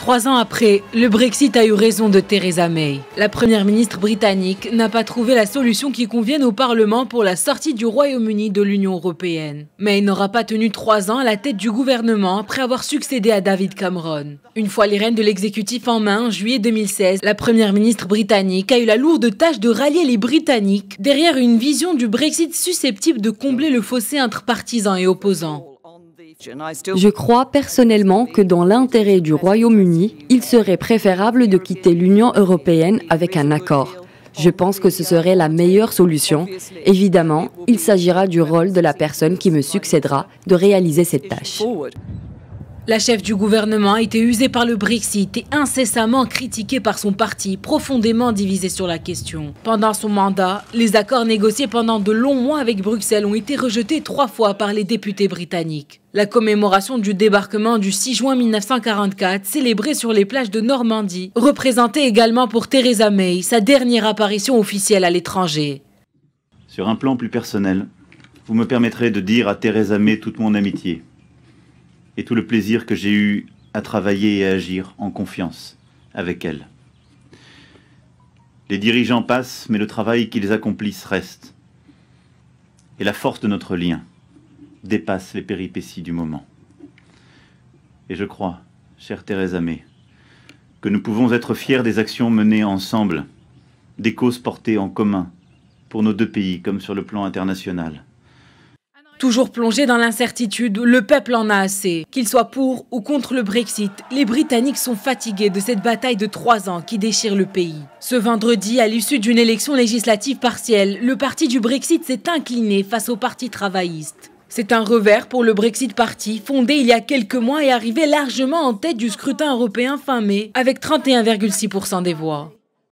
3 ans après, le Brexit a eu raison de Theresa May. La première ministre britannique n'a pas trouvé la solution qui convienne au Parlement pour la sortie du Royaume-Uni de l'Union européenne. May n'aura pas tenu 3 ans à la tête du gouvernement après avoir succédé à David Cameron. Une fois les rênes de l'exécutif en main, en juillet 2016, la première ministre britannique a eu la lourde tâche de rallier les Britanniques derrière une vision du Brexit susceptible de combler le fossé entre partisans et opposants. Je crois personnellement que dans l'intérêt du Royaume-Uni, il serait préférable de quitter l'Union européenne avec un accord. Je pense que ce serait la meilleure solution. Évidemment, il s'agira du rôle de la personne qui me succédera de réaliser cette tâche. La chef du gouvernement a été usée par le Brexit et incessamment critiquée par son parti, profondément divisé sur la question. Pendant son mandat, les accords négociés pendant de longs mois avec Bruxelles ont été rejetés 3 fois par les députés britanniques. La commémoration du débarquement du 6 juin 1944, célébrée sur les plages de Normandie, représentait également pour Theresa May sa dernière apparition officielle à l'étranger. Sur un plan plus personnel, vous me permettrez de dire à Theresa May toute mon amitié et tout le plaisir que j'ai eu à travailler et à agir en confiance avec elle. Les dirigeants passent, mais le travail qu'ils accomplissent reste. Et la force de notre lien dépasse les péripéties du moment. Et je crois, chère Theresa May, que nous pouvons être fiers des actions menées ensemble, des causes portées en commun pour nos 2 pays comme sur le plan international. Toujours plongé dans l'incertitude, le peuple en a assez. Qu'il soit pour ou contre le Brexit, les Britanniques sont fatigués de cette bataille de 3 ans qui déchire le pays. Ce vendredi, à l'issue d'une élection législative partielle, le parti du Brexit s'est incliné face au parti travailliste. C'est un revers pour le Brexit Party, fondé il y a quelques mois et arrivé largement en tête du scrutin européen fin mai, avec 31,6% des voix.